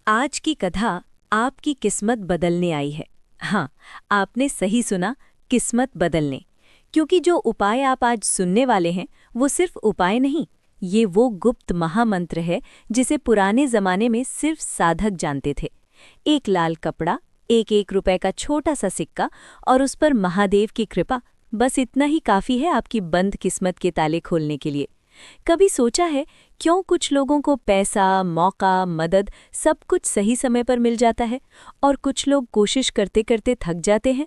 आज की कथा आपकी किस्मत बदलने आई है। हाँ, आपने सही सुना, किस्मत बदलने। क्योंकि जो उपाय आप आज सुनने वाले हैं वो सिर्फ उपाय नहीं, ये वो गुप्त महामंत्र है जिसे पुराने जमाने में सिर्फ साधक जानते थे। एक लाल कपड़ा, एक रुपए का छोटा सा सिक्का और उस पर महादेव की कृपा, बस इतना ही काफी है आपकी बंद किस्मत के ताले खोलने के लिए। कभी सोचा है क्यों कुछ लोगों को पैसा, मौका, मदद सब कुछ सही समय पर मिल जाता है और कुछ लोग कोशिश करते करते थक जाते हैं?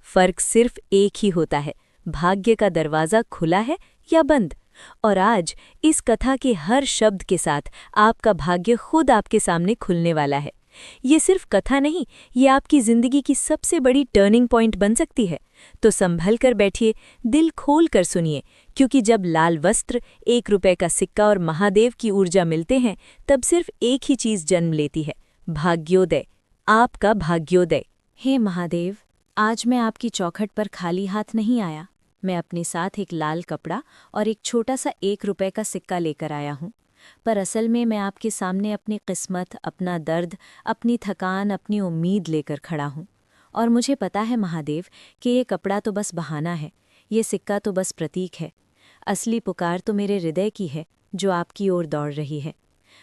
फर्क सिर्फ एक ही होता है, भाग्य का दरवाजा खुला है या बंद। और आज इस कथा के हर शब्द के साथ आपका भाग्य खुद आपके सामने खुलने वाला है। ये सिर्फ कथा नहीं, ये आपकी जिंदगी की सबसे बड़ी टर्निंग पॉइंट बन सकती है। तो संभल कर बैठिए, दिल खोल कर सुनिए, क्योंकि जब लाल वस्त्र, ₹1 का सिक्का और महादेव की ऊर्जा मिलते हैं, तब सिर्फ एक ही चीज जन्म लेती है, भाग्योदय, आपका भाग्योदय। हे महादेव, आज मैं आपकी चौखट पर खाली हाथ नहीं आया। मैं अपने साथ एक लाल कपड़ा और एक छोटा सा ₹1 का सिक्का लेकर आया हूँ। पर असल में मैं आपके सामने अपनी किस्मत, अपना दर्द, अपनी थकान, अपनी उम्मीद लेकर खड़ा हूँ। और मुझे पता है महादेव कि ये कपड़ा तो बस बहाना है, ये सिक्का तो बस प्रतीक है। असली पुकार तो मेरे हृदय की है, जो आपकी ओर दौड़ रही है।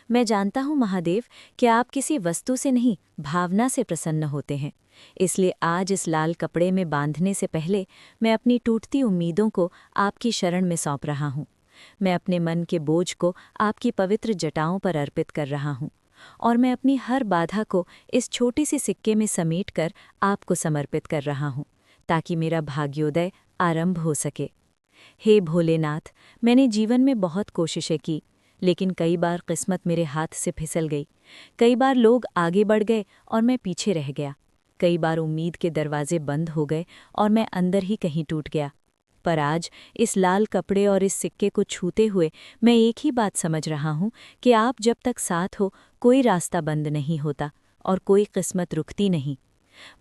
मैं जानता हूँ महादेव कि आप किसी वस्तु से नहीं, भावना से प्रसन्न होते हैं। इसलिए आज इस लाल कपड़े में बांधने से पहले मैं अपनी टूटती उम्मीदों को आपकी शरण में सौंप रहा हूँ। मैं अपने मन के बोझ को आपकी पवित्र जटाओं पर अर्पित कर रहा हूँ और मैं अपनी हर बाधा को इस छोटे से सिक्के में समेटकर आपको समर्पित कर रहा हूँ, ताकि मेरा भाग्योदय आरंभ हो सके। हे भोलेनाथ, मैंने जीवन में बहुत कोशिशें की, लेकिन कई बार किस्मत मेरे हाथ से फिसल गई। कई बार लोग आगे बढ़ गए और मैं पीछे रह गया। कई बार उम्मीद के दरवाजे बंद हो गए और मैं अंदर ही कहीं टूट गया। पर आज इस लाल कपड़े और इस सिक्के को छूते हुए मैं एक ही बात समझ रहा हूँ कि आप जब तक साथ हो, कोई रास्ता बंद नहीं होता और कोई किस्मत रुकती नहीं।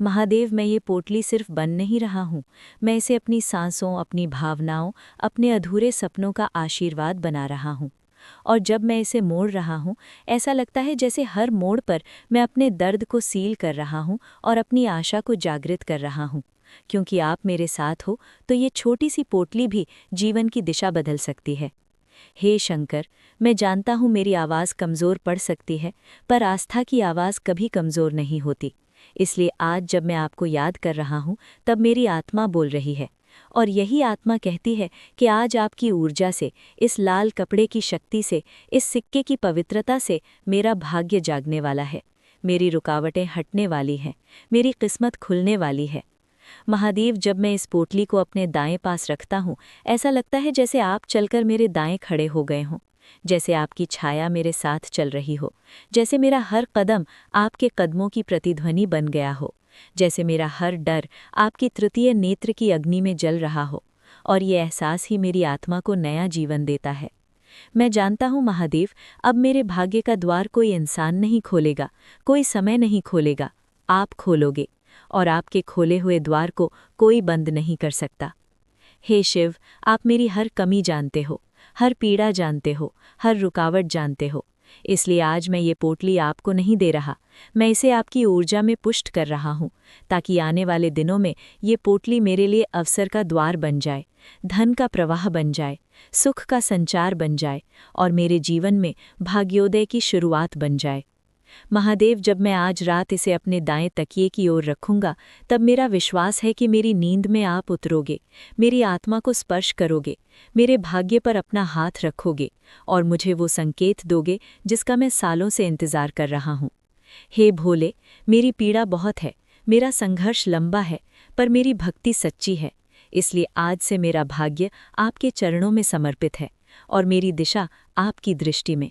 महादेव, मैं ये पोटली सिर्फ बन नहीं रहा हूँ, मैं इसे अपनी सांसों, अपनी भावनाओं, अपने अधूरे सपनों का आशीर्वाद बना रहा हूँ। और जब मैं इसे मोड़ रहा हूँ, ऐसा लगता है जैसे हर मोड़ पर मैं अपने दर्द को सील कर रहा हूँ और अपनी आशा को जागृत कर रहा हूँ। क्योंकि आप मेरे साथ हो तो ये छोटी सी पोटली भी जीवन की दिशा बदल सकती है। हे शंकर, मैं जानता हूँ मेरी आवाज़ कमज़ोर पड़ सकती है, पर आस्था की आवाज़ कभी कमज़ोर नहीं होती। इसलिए आज जब मैं आपको याद कर रहा हूँ, तब मेरी आत्मा बोल रही है। और यही आत्मा कहती है कि आज आपकी ऊर्जा से, इस लाल कपड़े की शक्ति से, इस सिक्के की पवित्रता से मेरा भाग्य जागने वाला है। मेरी रुकावटें हटने वाली हैं, मेरी किस्मत खुलने वाली है। महादेव, जब मैं इस पोटली को अपने दाएं पास रखता हूँ, ऐसा लगता है जैसे आप चलकर मेरे दाएं खड़े हो गए हों, जैसे आपकी छाया मेरे साथ चल रही हो, जैसे मेरा हर कदम आपके कदमों की प्रतिध्वनि बन गया हो, जैसे मेरा हर डर आपकी तृतीय नेत्र की अग्नि में जल रहा हो। और ये एहसास ही मेरी आत्मा को नया जीवन देता है। मैं जानता हूँ महादेव, अब मेरे भाग्य का द्वार कोई इंसान नहीं खोलेगा, कोई समय नहीं खोलेगा, आप खोलोगे। और आपके खोले हुए द्वार को कोई बंद नहीं कर सकता। हे शिव, आप मेरी हर कमी जानते हो, हर पीड़ा जानते हो, हर रुकावट जानते हो। इसलिए आज मैं ये पोटली आपको नहीं दे रहा, मैं इसे आपकी ऊर्जा में पुष्ट कर रहा हूँ, ताकि आने वाले दिनों में ये पोटली मेरे लिए अवसर का द्वार बन जाए, धन का प्रवाह बन जाए, सुख का संचार बन जाए और मेरे जीवन में भाग्योदय की शुरुआत बन जाए। महादेव, जब मैं आज रात इसे अपने दाएं तकिए की ओर रखूंगा, तब मेरा विश्वास है कि मेरी नींद में आप उतरोगे, मेरी आत्मा को स्पर्श करोगे, मेरे भाग्य पर अपना हाथ रखोगे और मुझे वो संकेत दोगे जिसका मैं सालों से इंतजार कर रहा हूँ। हे भोले, मेरी पीड़ा बहुत है, मेरा संघर्ष लंबा है, पर मेरी भक्ति सच्ची है। इसलिए आज से मेरा भाग्य आपके चरणों में समर्पित है और मेरी दिशा आपकी दृष्टि में।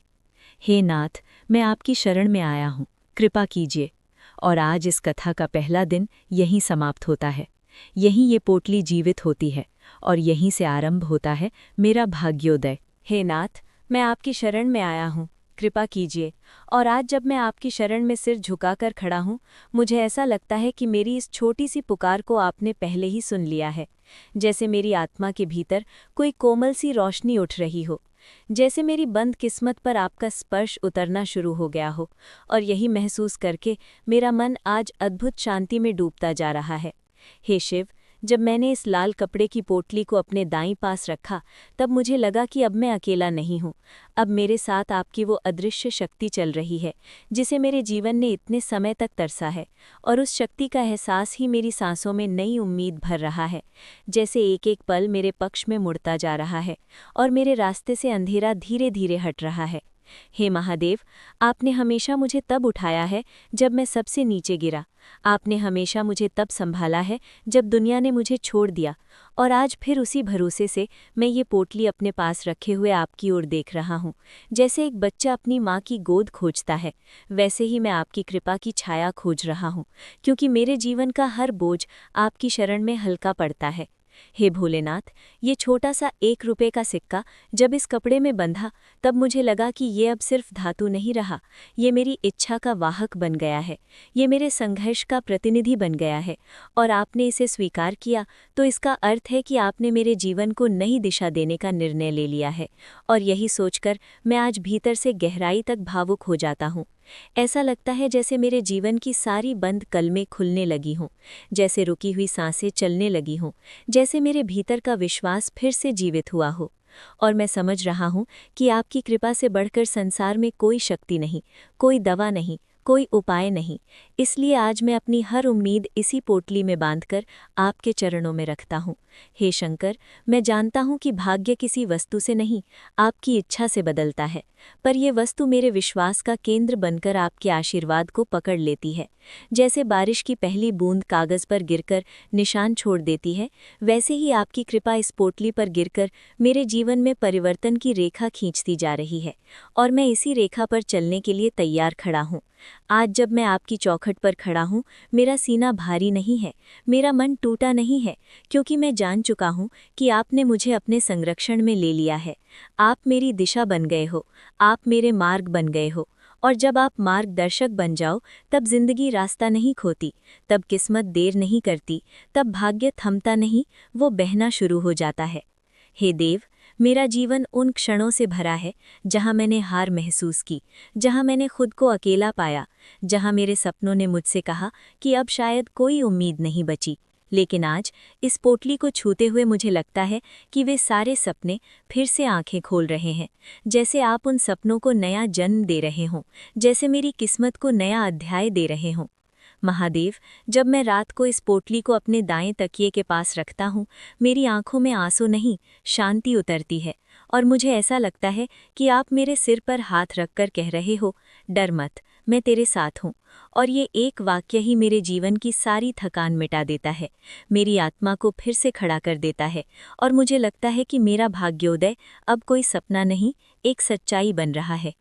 हे नाथ, मैं आपकी शरण में आया हूँ, कृपा कीजिए। और आज इस कथा का पहला दिन यहीं समाप्त होता है, यहीं ये पोटली जीवित होती है और यहीं से आरंभ होता है मेरा भाग्योदय। हे नाथ, मैं आपकी शरण में आया हूँ, कृपा कीजिए। और आज जब मैं आपकी शरण में सिर झुकाकर खड़ा हूँ, मुझे ऐसा लगता है कि मेरी इस छोटी सी पुकार को आपने पहले ही सुन लिया है। जैसे मेरी आत्मा के भीतर कोई कोमल सी रोशनी उठ रही हो, जैसे मेरी बंद किस्मत पर आपका स्पर्श उतरना शुरू हो गया हो, और यही महसूस करके मेरा मन आज अद्भुत शांति में डूबता जा रहा है। हे शिव, जब मैंने इस लाल कपड़े की पोटली को अपने दाईं पास रखा, तब मुझे लगा कि अब मैं अकेला नहीं हूँ। अब मेरे साथ आपकी वो अदृश्य शक्ति चल रही है जिसे मेरे जीवन ने इतने समय तक तरसा है, और उस शक्ति का एहसास ही मेरी सांसों में नई उम्मीद भर रहा है। जैसे एक एक पल मेरे पक्ष में मुड़ता जा रहा है और मेरे रास्ते से अंधेरा धीरे धीरे हट रहा है। हे महादेव, आपने हमेशा मुझे तब उठाया है जब मैं सबसे नीचे गिरा। आपने हमेशा मुझे तब संभाला है जब दुनिया ने मुझे छोड़ दिया, और आज फिर उसी भरोसे से मैं ये पोटली अपने पास रखे हुए आपकी ओर देख रहा हूँ। जैसे एक बच्चा अपनी माँ की गोद खोजता है, वैसे ही मैं आपकी कृपा की छाया खोज रहा हूँ, क्योंकि मेरे जीवन का हर बोझ आपकी शरण में हल्का पड़ता है। हे भोलेनाथ, ये छोटा सा 1 रुपये का सिक्का जब इस कपड़े में बंधा, तब मुझे लगा कि ये अब सिर्फ धातु नहीं रहा, ये मेरी इच्छा का वाहक बन गया है, ये मेरे संघर्ष का प्रतिनिधि बन गया है। और आपने इसे स्वीकार किया तो इसका अर्थ है कि आपने मेरे जीवन को नई दिशा देने का निर्णय ले लिया है। और यही सोचकर मैं आज भीतर से गहराई तक भावुक हो जाता हूँ। ऐसा लगता है जैसे मेरे जीवन की सारी बंद कलमें खुलने लगी हों, जैसे रुकी हुई सांसें चलने लगी हों, जैसे मेरे भीतर का विश्वास फिर से जीवित हुआ हो। और मैं समझ रहा हूँ कि आपकी कृपा से बढ़कर संसार में कोई शक्ति नहीं, कोई दवा नहीं, कोई उपाय नहीं। इसलिए आज मैं अपनी हर उम्मीद इसी पोटली में बांधकर आपके चरणों में रखता हूँ। हे शंकर, मैं जानता हूँ कि भाग्य किसी वस्तु से नहीं, आपकी इच्छा से बदलता है, पर यह वस्तु मेरे विश्वास का केंद्र बनकर आपके आशीर्वाद को पकड़ लेती है। जैसे बारिश की पहली बूंद कागज पर गिरकर निशान छोड़ देती है, वैसे ही आपकी कृपा इस पोटली पर गिरकर मेरे जीवन में परिवर्तन की रेखा खींचती जा रही है, और मैं इसी रेखा पर चलने के लिए तैयार खड़ा हूँ। आज जब मैं आपकी चौखट पर खड़ा हूँ, मेरा सीना भारी नहीं है, मेरा मन टूटा नहीं है, क्योंकि मैं जान चुका हूँ कि आपने मुझे अपने संरक्षण में ले लिया है। आप मेरी दिशा बन गए हो, आप मेरे मार्ग बन गए हो, और जब आप मार्गदर्शक बन जाओ, तब जिंदगी रास्ता नहीं खोती, तब किस्मत देर नहीं करती, तब भाग्य थमता नहीं, वो बहना शुरू हो जाता है। हे देव, मेरा जीवन उन क्षणों से भरा है जहां मैंने हार महसूस की, जहां मैंने खुद को अकेला पाया, जहां मेरे सपनों ने मुझसे कहा कि अब शायद कोई उम्मीद नहीं बची। लेकिन आज इस पोटली को छूते हुए मुझे लगता है कि वे सारे सपने फिर से आंखें खोल रहे हैं, जैसे आप उन सपनों को नया जन्म दे रहे हों, जैसे मेरी किस्मत को नया अध्याय दे रहे हों। महादेव, जब मैं रात को इस पोटली को अपने दाएं तकिए के पास रखता हूँ, मेरी आंखों में आंसू नहीं, शांति उतरती है, और मुझे ऐसा लगता है कि आप मेरे सिर पर हाथ रखकर कह रहे हो, डर मत, मैं तेरे साथ हूँ। और ये एक वाक्य ही मेरे जीवन की सारी थकान मिटा देता है, मेरी आत्मा को फिर से खड़ा कर देता है, और मुझे लगता है कि मेरा भाग्योदय अब कोई सपना नहीं, एक सच्चाई बन रहा है।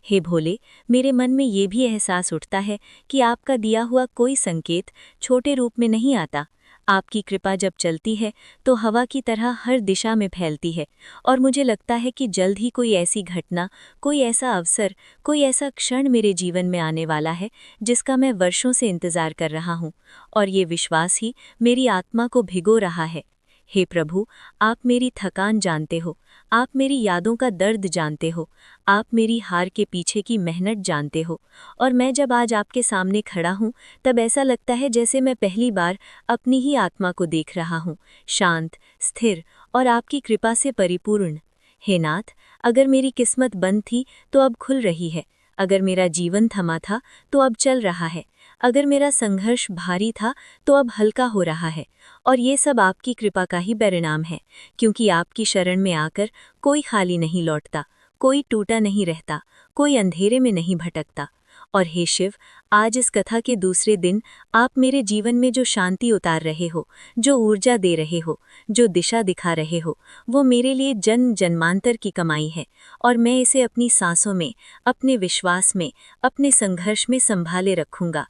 हे भोले, मेरे मन में ये भी एहसास उठता है कि आपका दिया हुआ कोई संकेत छोटे रूप में नहीं आता। आपकी कृपा जब चलती है तो हवा की तरह हर दिशा में फैलती है, और मुझे लगता है कि जल्द ही कोई ऐसी घटना, कोई ऐसा अवसर, कोई ऐसा क्षण मेरे जीवन में आने वाला है जिसका मैं वर्षों से इंतजार कर रहा हूँ, और ये विश्वास ही मेरी आत्मा को भिगो रहा है। हे प्रभु, आप मेरी थकान जानते हो, आप मेरी यादों का दर्द जानते हो, आप मेरी हार के पीछे की मेहनत जानते हो, और मैं जब आज आपके सामने खड़ा हूँ, तब ऐसा लगता है जैसे मैं पहली बार अपनी ही आत्मा को देख रहा हूँ, शांत, स्थिर और आपकी कृपा से परिपूर्ण। हे नाथ, अगर मेरी किस्मत बंद थी तो अब खुल रही है, अगर मेरा जीवन थमा था तो अब चल रहा है, अगर मेरा संघर्ष भारी था तो अब हल्का हो रहा है, और ये सब आपकी कृपा का ही परिणाम है, क्योंकि आपकी शरण में आकर कोई खाली नहीं लौटता, कोई टूटा नहीं रहता, कोई अंधेरे में नहीं भटकता। और हे शिव, आज इस कथा के दूसरे दिन आप मेरे जीवन में जो शांति उतार रहे हो, जो ऊर्जा दे रहे हो, जो दिशा दिखा रहे हो, वो मेरे लिए जन्म जन्मांतर की कमाई है, और मैं इसे अपनी सांसों में, अपने विश्वास में, अपने संघर्ष में संभाले रखूंगा।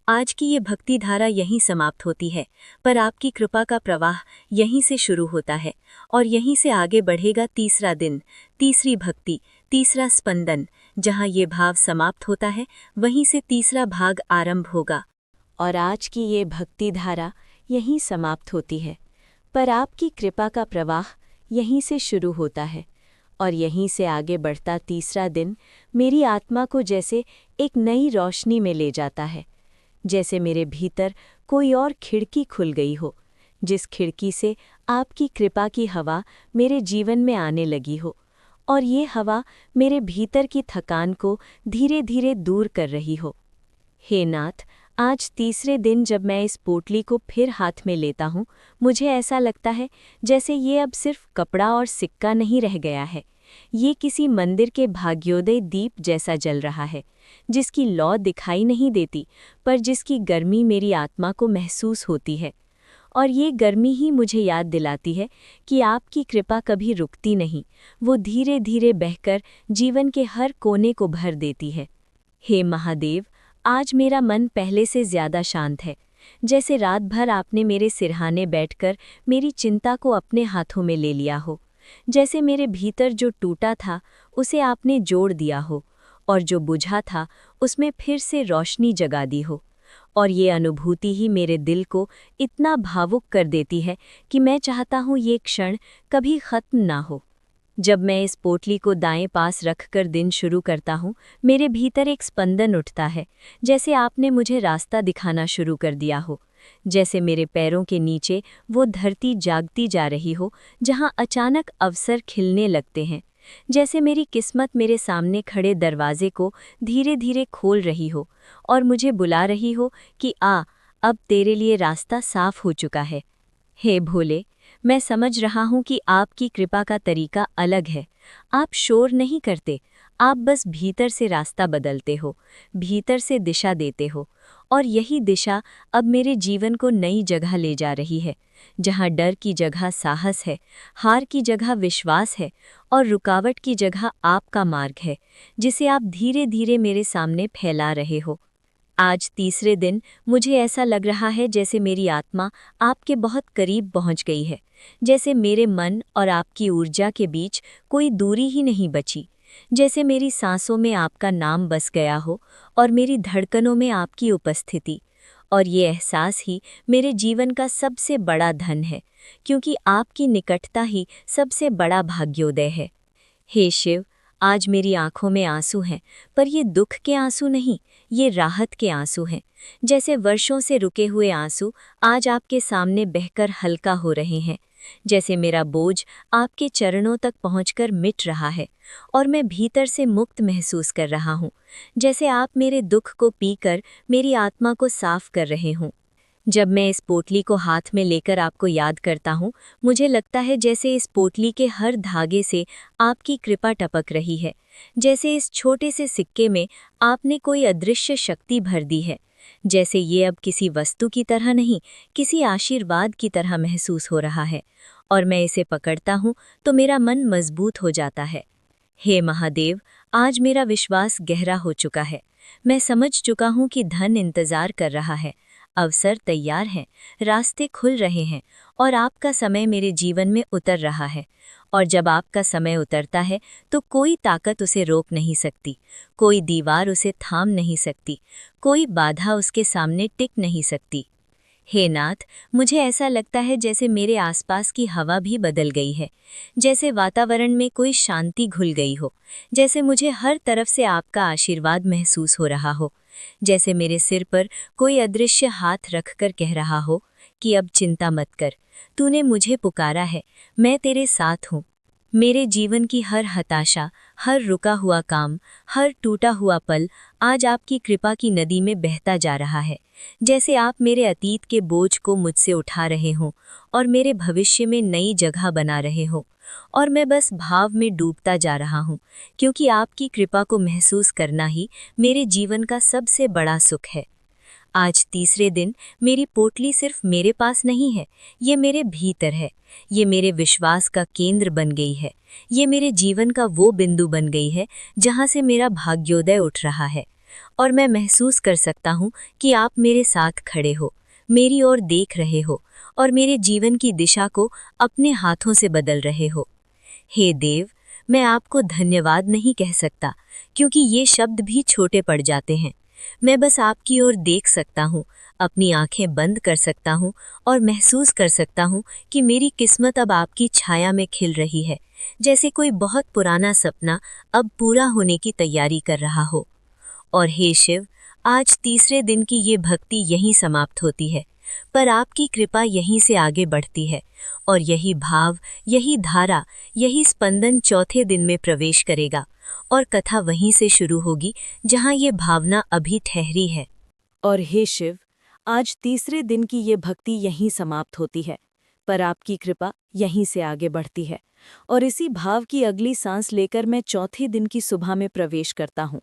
आज की ये भक्ति धारा यहीं समाप्त होती है, पर आपकी कृपा का प्रवाह यहीं से शुरू होता है, और यहीं से आगे बढ़ेगा तीसरा दिन, तीसरी भक्ति, तीसरा स्पंदन। जहाँ ये भाव समाप्त होता है, वहीं से तीसरा भाग आरंभ होगा। और आज की ये भक्ति धारा यहीं समाप्त होती है, पर आपकी कृपा का प्रवाह यहीं से शुरू होता है और यहीं से आगे बढ़ता तीसरा दिन मेरी आत्मा को जैसे एक नई रोशनी में ले जाता है, जैसे मेरे भीतर कोई और खिड़की खुल गई हो, जिस खिड़की से आपकी कृपा की हवा मेरे जीवन में आने लगी हो और ये हवा मेरे भीतर की थकान को धीरे धीरे दूर कर रही हो। हे नाथ, आज तीसरे दिन जब मैं इस पोटली को फिर हाथ में लेता हूँ, मुझे ऐसा लगता है जैसे ये अब सिर्फ कपड़ा और सिक्का नहीं रह गया है। ये किसी मंदिर के भाग्योदय दीप जैसा जल रहा है, जिसकी लौ दिखाई नहीं देती, पर जिसकी गर्मी मेरी आत्मा को महसूस होती है। और ये गर्मी ही मुझे याद दिलाती है कि आपकी कृपा कभी रुकती नहीं, वो धीरे धीरे बहकर जीवन के हर कोने को भर देती है। हे महादेव, आज मेरा मन पहले से ज्यादा शांत है, जैसे रात भर आपने मेरे सिरहाने बैठकर मेरी चिंता को अपने हाथों में ले लिया हो, जैसे मेरे भीतर जो टूटा था उसे आपने जोड़ दिया हो और जो बुझा था उसमें फिर से रोशनी जगा दी हो। और ये अनुभूति ही मेरे दिल को इतना भावुक कर देती है कि मैं चाहता हूँ ये क्षण कभी खत्म ना हो। जब मैं इस पोटली को दाएं पास रखकर दिन शुरू करता हूँ, मेरे भीतर एक स्पंदन उठता है, जैसे आपने मुझे रास्ता दिखाना शुरू कर दिया हो, जैसे मेरे पैरों के नीचे वो धरती जागती जा रही हो जहाँ अचानक अवसर खिलने लगते हैं, जैसे मेरी किस्मत मेरे सामने खड़े दरवाजे को धीरे धीरे खोल रही हो और मुझे बुला रही हो कि अब तेरे लिए रास्ता साफ हो चुका है। हे भोले, मैं समझ रहा हूँ कि आपकी कृपा का तरीका अलग है। आप शोर नहीं करते, आप बस भीतर से रास्ता बदलते हो, भीतर से दिशा देते हो, और यही दिशा अब मेरे जीवन को नई जगह ले जा रही है, जहाँ डर की जगह साहस है, हार की जगह विश्वास है और रुकावट की जगह आपका मार्ग है, जिसे आप धीरे धीरे मेरे सामने फैला रहे हो। आज तीसरे दिन मुझे ऐसा लग रहा है जैसे मेरी आत्मा आपके बहुत करीब पहुंच गई है, जैसे मेरे मन और आपकी ऊर्जा के बीच कोई दूरी ही नहीं बची, जैसे मेरी सांसों में आपका नाम बस गया हो और मेरी धड़कनों में आपकी उपस्थिति। और ये एहसास ही मेरे जीवन का सबसे बड़ा धन है, क्योंकि आपकी निकटता ही सबसे बड़ा भाग्योदय है। हे शिव, आज मेरी आंखों में आंसू हैं, पर ये दुख के आंसू नहीं, ये राहत के आंसू हैं। जैसे वर्षों से रुके हुए आंसू आज आपके सामने बहकर हल्का हो रहे हैं, जैसे मेरा बोझ आपके चरणों तक पहुंचकर मिट रहा है और मैं भीतर से मुक्त महसूस कर रहा हूँ, जैसे आप मेरे दुख को पीकर मेरी आत्मा को साफ कर रहे हों। जब मैं इस पोटली को हाथ में लेकर आपको याद करता हूँ, मुझे लगता है जैसे इस पोटली के हर धागे से आपकी कृपा टपक रही है, जैसे इस छोटे से सिक्के में आपने कोई अदृश्य शक्ति भर दी है, जैसे ये अब किसी वस्तु की तरह नहीं, किसी आशीर्वाद की तरह महसूस हो रहा है, और मैं इसे पकड़ता हूँ तो मेरा मन मजबूत हो जाता है। हे महादेव, आज मेरा विश्वास गहरा हो चुका है। मैं समझ चुका हूँ कि धन इंतजार कर रहा है, अवसर तैयार हैं, रास्ते खुल रहे हैं और आपका समय मेरे जीवन में उतर रहा है। और जब आपका समय उतरता है तो कोई ताकत उसे रोक नहीं सकती, कोई दीवार उसे थाम नहीं सकती, कोई बाधा उसके सामने टिक नहीं सकती। हे नाथ, मुझे ऐसा लगता है जैसे मेरे आसपास की हवा भी बदल गई है, जैसे वातावरण में कोई शांति घुल गई हो, जैसे मुझे हर तरफ से आपका आशीर्वाद महसूस हो रहा हो, जैसे मेरे सिर पर कोई अदृश्य हाथ रखकर कह रहा हो कि अब चिंता मत कर, तूने मुझे पुकारा है, मैं तेरे साथ हूँ। मेरे जीवन की हर हताशा, हर रुका हुआ काम, हर टूटा हुआ पल आज आपकी कृपा की नदी में बहता जा रहा है, जैसे आप मेरे अतीत के बोझ को मुझसे उठा रहे हों और मेरे भविष्य में नई जगह बना रहे हों, और मैं बस भाव में डूबता जा रहा हूँ, क्योंकि आपकी कृपा को महसूस करना ही मेरे जीवन का सबसे बड़ा सुख है। आज तीसरे दिन मेरी पोटली सिर्फ मेरे पास नहीं है, ये मेरे भीतर है, ये मेरे विश्वास का केंद्र बन गई है, ये मेरे जीवन का वो बिंदु बन गई है जहाँ से मेरा भाग्योदय उठ रहा है। और मैं महसूस कर सकता हूँ कि आप मेरे साथ खड़े हो, मेरी ओर देख रहे हो और मेरे जीवन की दिशा को अपने हाथों से बदल रहे हो। हे देव, मैं आपको धन्यवाद नहीं कह सकता, क्योंकि ये शब्द भी छोटे पड़ जाते हैं, मैं बस आपकी ओर देख सकता हूँ, अपनी आंखें बंद कर सकता हूँ और महसूस कर सकता हूँ कि मेरी किस्मत अब आपकी छाया में खिल रही है, जैसे कोई बहुत पुराना सपना अब पूरा होने की तैयारी कर रहा हो। और हे शिव, आज तीसरे दिन की ये भक्ति यहीं समाप्त होती है, पर आपकी कृपा यहीं से आगे बढ़ती है और यही भाव, यही धारा, यही स्पंदन चौथे दिन में प्रवेश करेगा और कथा वहीं से शुरू होगी जहां ये भावना अभी ठहरी है। और हे शिव, आज तीसरे दिन की ये भक्ति यहीं समाप्त होती है, पर आपकी कृपा यहीं से आगे बढ़ती है और इसी भाव की अगली सांस लेकर मैं चौथे दिन की सुबह में प्रवेश करता हूँ।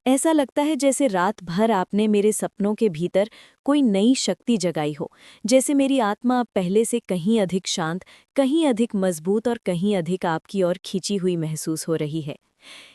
ऐसा लगता है जैसे रात भर आपने मेरे सपनों के भीतर कोई नई शक्ति जगाई हो, जैसे मेरी आत्मा अब पहले से कहीं अधिक शांत, कहीं अधिक मजबूत और कहीं अधिक आपकी ओर खींची हुई महसूस हो रही है।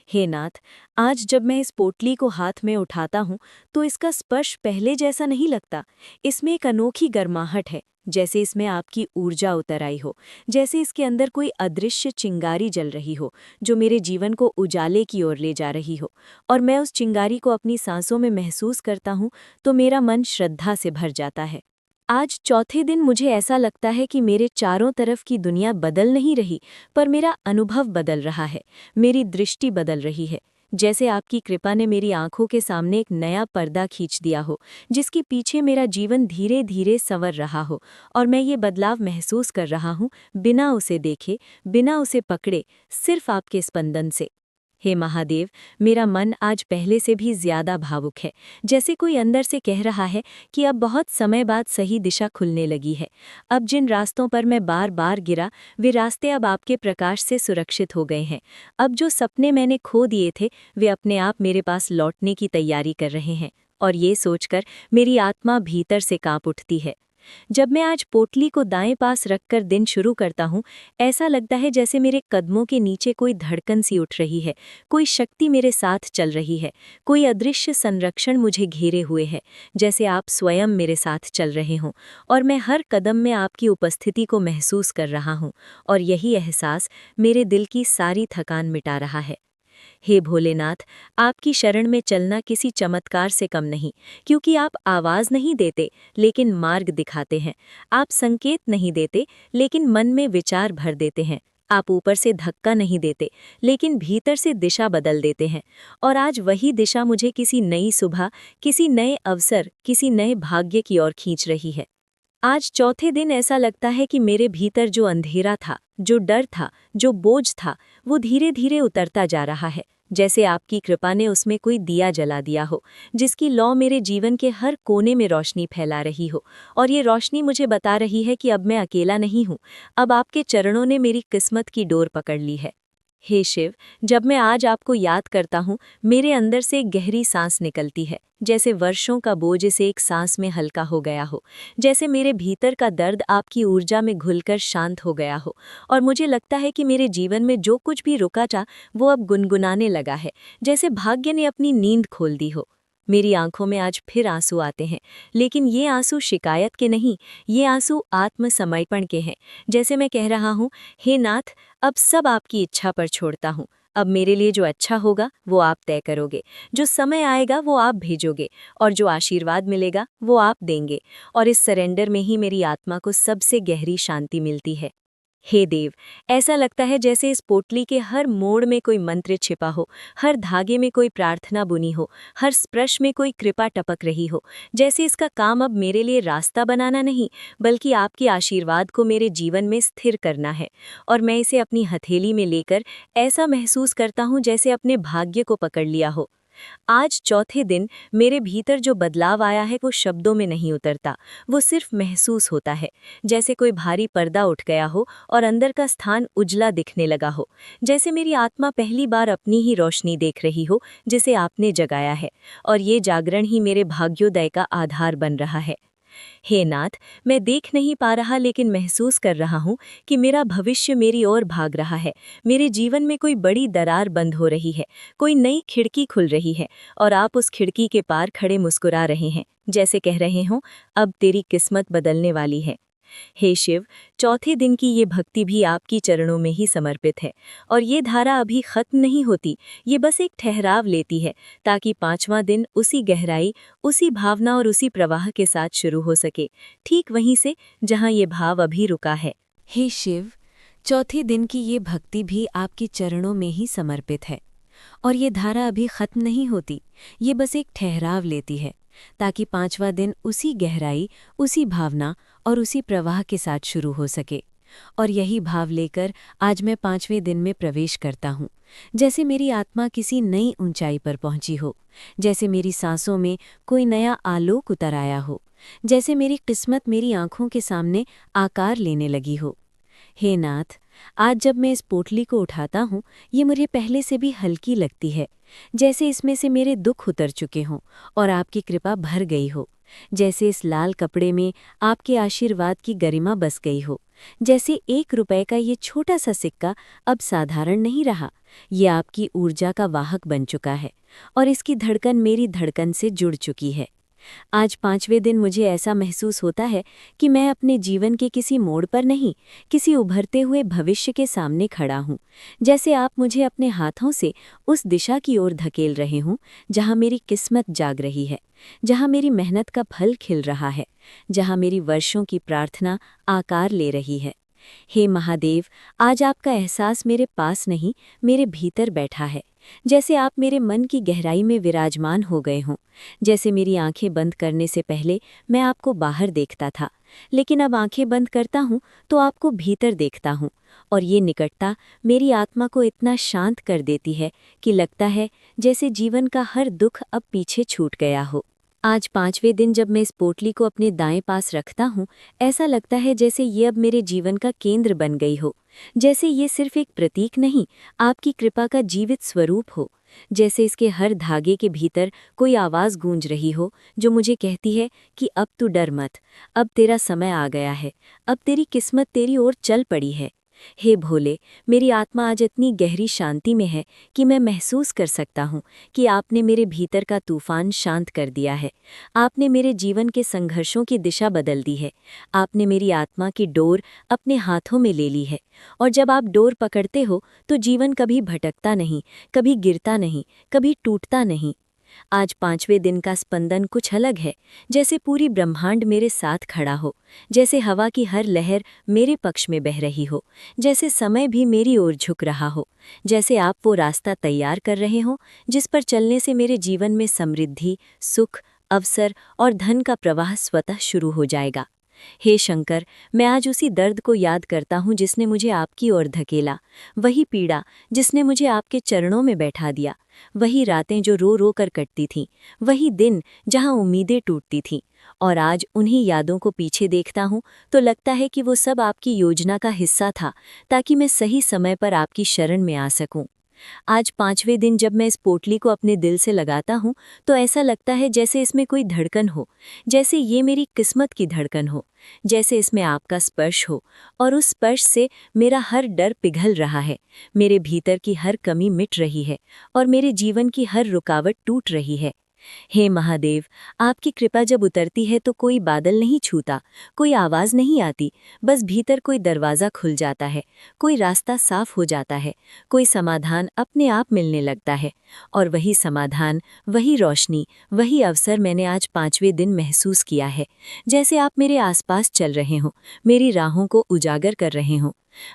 हे नाथ, आज जब मैं इस पोटली को हाथ में उठाता हूँ तो इसका स्पर्श पहले जैसा नहीं लगता। इसमें एक अनोखी गर्माहट है, जैसे इसमें आपकी ऊर्जा उतर आई हो, जैसे इसके अंदर कोई अदृश्य चिंगारी जल रही हो जो मेरे जीवन को उजाले की ओर ले जा रही हो। और मैं उस चिंगारी को अपनी सांसों में महसूस करता हूँ तो मेरा मन श्रद्धा से भर जाता है। आज चौथे दिन मुझे ऐसा लगता है कि मेरे चारों तरफ की दुनिया बदल नहीं रही, पर मेरा अनुभव बदल रहा है, मेरी दृष्टि बदल रही है। जैसे आपकी कृपा ने मेरी आंखों के सामने एक नया पर्दा खींच दिया हो, जिसके पीछे मेरा जीवन धीरे धीरे संवर रहा हो और मैं ये बदलाव महसूस कर रहा हूँ, बिना उसे देखे, बिना उसे पकड़े, सिर्फ आपके स्पंदन से। हे महादेव, मेरा मन आज पहले से भी ज्यादा भावुक है, जैसे कोई अंदर से कह रहा है कि अब बहुत समय बाद सही दिशा खुलने लगी है। अब जिन रास्तों पर मैं बार बार गिरा, वे रास्ते अब आपके प्रकाश से सुरक्षित हो गए हैं। अब जो सपने मैंने खो दिए थे, वे अपने आप मेरे पास लौटने की तैयारी कर रहे हैं और ये सोचकर मेरी आत्मा भीतर से कांप उठती है। जब मैं आज पोटली को दाएं पास रखकर दिन शुरू करता हूँ, ऐसा लगता है जैसे मेरे कदमों के नीचे कोई धड़कन सी उठ रही है, कोई शक्ति मेरे साथ चल रही है, कोई अदृश्य संरक्षण मुझे घेरे हुए है, जैसे आप स्वयं मेरे साथ चल रहे हों और मैं हर कदम में आपकी उपस्थिति को महसूस कर रहा हूँ और यही एहसास मेरे दिल की सारी थकान मिटा रहा है। हे भोलेनाथ, आपकी शरण में चलना किसी चमत्कार से कम नहीं, क्योंकि आप आवाज नहीं देते लेकिन मार्ग दिखाते हैं। आप संकेत नहीं देते लेकिन मन में विचार भर देते हैं। आप ऊपर से धक्का नहीं देते लेकिन भीतर से दिशा बदल देते हैं। और आज वही दिशा मुझे किसी नई सुबह, किसी नए अवसर, किसी नए भाग्य की ओर खींच रही है। आज चौथे दिन ऐसा लगता है कि मेरे भीतर जो अंधेरा था, जो डर था, जो बोझ था, वो धीरे धीरे उतरता जा रहा है, जैसे आपकी कृपा ने उसमें कोई दिया जला दिया हो, जिसकी लौ मेरे जीवन के हर कोने में रोशनी फैला रही हो। और ये रोशनी मुझे बता रही है कि अब मैं अकेला नहीं हूँ, अब आपके चरणों ने मेरी किस्मत की डोर पकड़ ली है। हे शिव, जब मैं आज आपको याद करता हूँ, मेरे अंदर से एक गहरी सांस निकलती है, जैसे वर्षों का बोझ से एक सांस में हल्का हो गया हो, जैसे मेरे भीतर का दर्द आपकी ऊर्जा में घुलकर शांत हो गया हो और मुझे लगता है कि मेरे जीवन में जो कुछ भी रुका था वो अब गुनगुनाने लगा है, जैसे भाग्य ने अपनी नींद खोल दी हो। मेरी आंखों में आज फिर आंसू आते हैं, लेकिन ये आंसू शिकायत के नहीं, ये आंसू आत्मसमर्पण के हैं। जैसे मैं कह रहा हूँ, हे नाथ, अब सब आपकी इच्छा पर छोड़ता हूँ। अब मेरे लिए जो अच्छा होगा वो आप तय करोगे, जो समय आएगा वो आप भेजोगे और जो आशीर्वाद मिलेगा वो आप देंगे। और इस सरेंडर में ही मेरी आत्मा को सबसे गहरी शांति मिलती है। हे देव, ऐसा लगता है जैसे इस पोटली के हर मोड़ में कोई मंत्र छिपा हो, हर धागे में कोई प्रार्थना बुनी हो, हर स्पर्श में कोई कृपा टपक रही हो, जैसे इसका काम अब मेरे लिए रास्ता बनाना नहीं, बल्कि आपके आशीर्वाद को मेरे जीवन में स्थिर करना है। और मैं इसे अपनी हथेली में लेकर ऐसा महसूस करता हूँ जैसे अपने भाग्य को पकड़ लिया हो। आज चौथे दिन मेरे भीतर जो बदलाव आया है वो शब्दों में नहीं उतरता, वो सिर्फ महसूस होता है, जैसे कोई भारी पर्दा उठ गया हो और अंदर का स्थान उजला दिखने लगा हो, जैसे मेरी आत्मा पहली बार अपनी ही रोशनी देख रही हो जिसे आपने जगाया है। और ये जागरण ही मेरे भाग्योदय का आधार बन रहा है। हे नाथ, मैं देख नहीं पा रहा लेकिन महसूस कर रहा हूँ कि मेरा भविष्य मेरी ओर भाग रहा है। मेरे जीवन में कोई बड़ी दरार बंद हो रही है, कोई नई खिड़की खुल रही है और आप उस खिड़की के पार खड़े मुस्कुरा रहे हैं, जैसे कह रहे हों, अब तेरी किस्मत बदलने वाली है। हे शिव, चौथे दिन की ये भक्ति भी आपकी चरणों में ही समर्पित है और ये धारा अभी खत्म नहीं होती, ये बस एक ठहराव लेती है ताकि पांचवां दिन उसी गहराई, उसी भावना और उसी प्रवाह के साथ शुरू हो सके, ठीक वहीं से जहां ये भाव अभी रुका है। हे शिव, चौथे दिन की ये भक्ति भी आपके चरणों में ही समर्पित है और ये धारा अभी खत्म नहीं होती, ये बस एक ठहराव लेती है ताकि पांचवां दिन उसी गहराई, उसी भावना और उसी प्रवाह के साथ शुरू हो सके। और यही भाव लेकर आज मैं पांचवें दिन में प्रवेश करता हूँ, जैसे मेरी आत्मा किसी नई ऊंचाई पर पहुंची हो, जैसे मेरी सांसों में कोई नया आलोक उतर आया हो, जैसे मेरी किस्मत मेरी आंखों के सामने आकार लेने लगी हो। हे नाथ, आज जब मैं इस पोटली को उठाता हूँ, ये मुझे पहले से भी हल्की लगती है, जैसे इसमें से मेरे दुख उतर चुके हों और आपकी कृपा भर गई हो, जैसे इस लाल कपड़े में आपके आशीर्वाद की गरिमा बस गई हो, जैसे 1 रुपए का ये छोटा सा सिक्का अब साधारण नहीं रहा, ये आपकी ऊर्जा का वाहक बन चुका है और इसकी धड़कन मेरी धड़कन से जुड़ चुकी है। आज पांचवें दिन मुझे ऐसा महसूस होता है कि मैं अपने जीवन के किसी मोड़ पर नहीं, किसी उभरते हुए भविष्य के सामने खड़ा हूँ, जैसे आप मुझे अपने हाथों से उस दिशा की ओर धकेल रहे हों जहाँ मेरी किस्मत जाग रही है, जहाँ मेरी मेहनत का फल खिल रहा है, जहाँ मेरी वर्षों की प्रार्थना आकार ले रही है। हे महादेव, आज आपका एहसास मेरे पास नहीं, मेरे भीतर बैठा है, जैसे आप मेरे मन की गहराई में विराजमान हो गए हों, जैसे मेरी आंखें बंद करने से पहले मैं आपको बाहर देखता था, लेकिन अब आंखें बंद करता हूँ तो आपको भीतर देखता हूँ, और ये निकटता मेरी आत्मा को इतना शांत कर देती है कि लगता है जैसे जीवन का हर दुख अब पीछे छूट गया हो। आज पांचवें दिन जब मैं इस पोटली को अपने दाएं पास रखता हूँ, ऐसा लगता है जैसे ये अब मेरे जीवन का केंद्र बन गई हो, जैसे ये सिर्फ एक प्रतीक नहीं, आपकी कृपा का जीवित स्वरूप हो, जैसे इसके हर धागे के भीतर कोई आवाज़ गूंज रही हो जो मुझे कहती है कि अब तू डर मत, अब तेरा समय आ गया है, अब तेरी किस्मत तेरी ओर चल पड़ी है। हे भोले, मेरी आत्मा आज इतनी गहरी शांति में है कि मैं महसूस कर सकता हूँ कि आपने मेरे भीतर का तूफान शांत कर दिया है, आपने मेरे जीवन के संघर्षों की दिशा बदल दी है, आपने मेरी आत्मा की डोर अपने हाथों में ले ली है, और जब आप डोर पकड़ते हो तो जीवन कभी भटकता नहीं, कभी गिरता नहीं, कभी टूटता नहीं। आज पांचवें दिन का स्पंदन कुछ अलग है, जैसे पूरी ब्रह्मांड मेरे साथ खड़ा हो, जैसे हवा की हर लहर मेरे पक्ष में बह रही हो, जैसे समय भी मेरी ओर झुक रहा हो, जैसे आप वो रास्ता तैयार कर रहे हो जिस पर चलने से मेरे जीवन में समृद्धि, सुख, अवसर और धन का प्रवाह स्वतः शुरू हो जाएगा। हे शंकर, मैं आज उसी दर्द को याद करता हूँ जिसने मुझे आपकी ओर धकेला, वही पीड़ा जिसने मुझे आपके चरणों में बैठा दिया, वही रातें जो रो रो कर कटती थीं, वही दिन जहाँ उम्मीदें टूटती थीं, और आज उन्हीं यादों को पीछे देखता हूँ तो लगता है कि वो सब आपकी योजना का हिस्सा था ताकि मैं सही समय पर आपकी शरण में आ सकूं। आज पांचवें दिन जब मैं इस पोटली को अपने दिल से लगाता हूँ तो ऐसा लगता है जैसे इसमें कोई धड़कन हो, जैसे ये मेरी किस्मत की धड़कन हो, जैसे इसमें आपका स्पर्श हो, और उस स्पर्श से मेरा हर डर पिघल रहा है, मेरे भीतर की हर कमी मिट रही है और मेरे जीवन की हर रुकावट टूट रही है। हे महादेव, आपकी कृपा जब उतरती है तो कोई बादल नहीं छूता, कोई आवाज़ नहीं आती, बस भीतर कोई दरवाज़ा खुल जाता है, कोई रास्ता साफ हो जाता है, कोई समाधान अपने आप मिलने लगता है, और वही समाधान, वही रोशनी, वही अवसर मैंने आज पांचवें दिन महसूस किया है, जैसे आप मेरे आसपास चल रहे हों, मेरी राहों को उजागर कर रहे हों।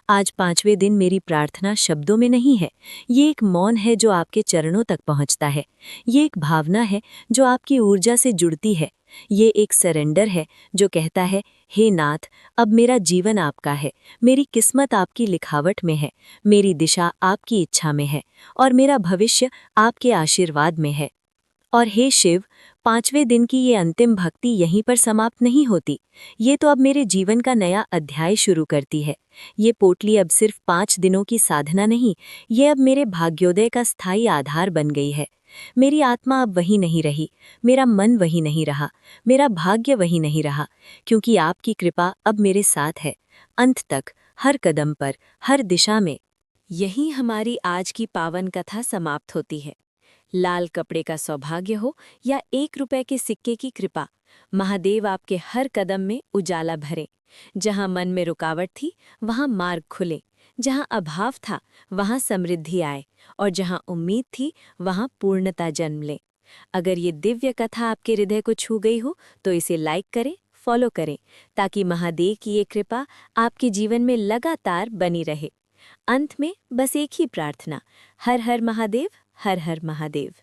आज पांचवें दिन मेरी प्रार्थना शब्दों में नहीं है, ये एक मौन है जो आपके चरणों तक पहुंचता है, ये एक भावना है जो आपकी ऊर्जा से जुड़ती है, ये एक सरेंडर है जो कहता है, हे नाथ, अब मेरा जीवन आपका है, मेरी किस्मत आपकी लिखावट में है, मेरी दिशा आपकी इच्छा में है, और मेरा भविष्य आपके आशीर्वाद में है। और हे शिव, पांचवें दिन की ये अंतिम भक्ति यहीं पर समाप्त नहीं होती, ये तो अब मेरे जीवन का नया अध्याय शुरू करती है। ये पोटली अब सिर्फ 5 दिनों की साधना नहीं, ये अब मेरे भाग्योदय का स्थायी आधार बन गई है। मेरी आत्मा अब वही नहीं रही, मेरा मन वही नहीं रहा, मेरा भाग्य वही नहीं रहा, क्योंकि आपकी कृपा अब मेरे साथ है, अंत तक, हर कदम पर, हर दिशा में। यही हमारी आज की पावन कथा समाप्त होती है। लाल कपड़े का सौभाग्य हो या 1 रुपए के सिक्के की कृपा, महादेव आपके हर कदम में उजाला भरे। जहाँ मन में रुकावट थी वहाँ मार्ग खुले, जहाँ अभाव था वहाँ समृद्धि आए, और जहाँ उम्मीद थी वहाँ पूर्णता जन्म ले। अगर ये दिव्य कथा आपके हृदय को छू गई हो तो इसे लाइक करें, फॉलो करें, ताकि महादेव की ये कृपा आपके जीवन में लगातार बनी रहे। अंत में बस एक ही प्रार्थना, हर हर महादेव, हर हर महादेव।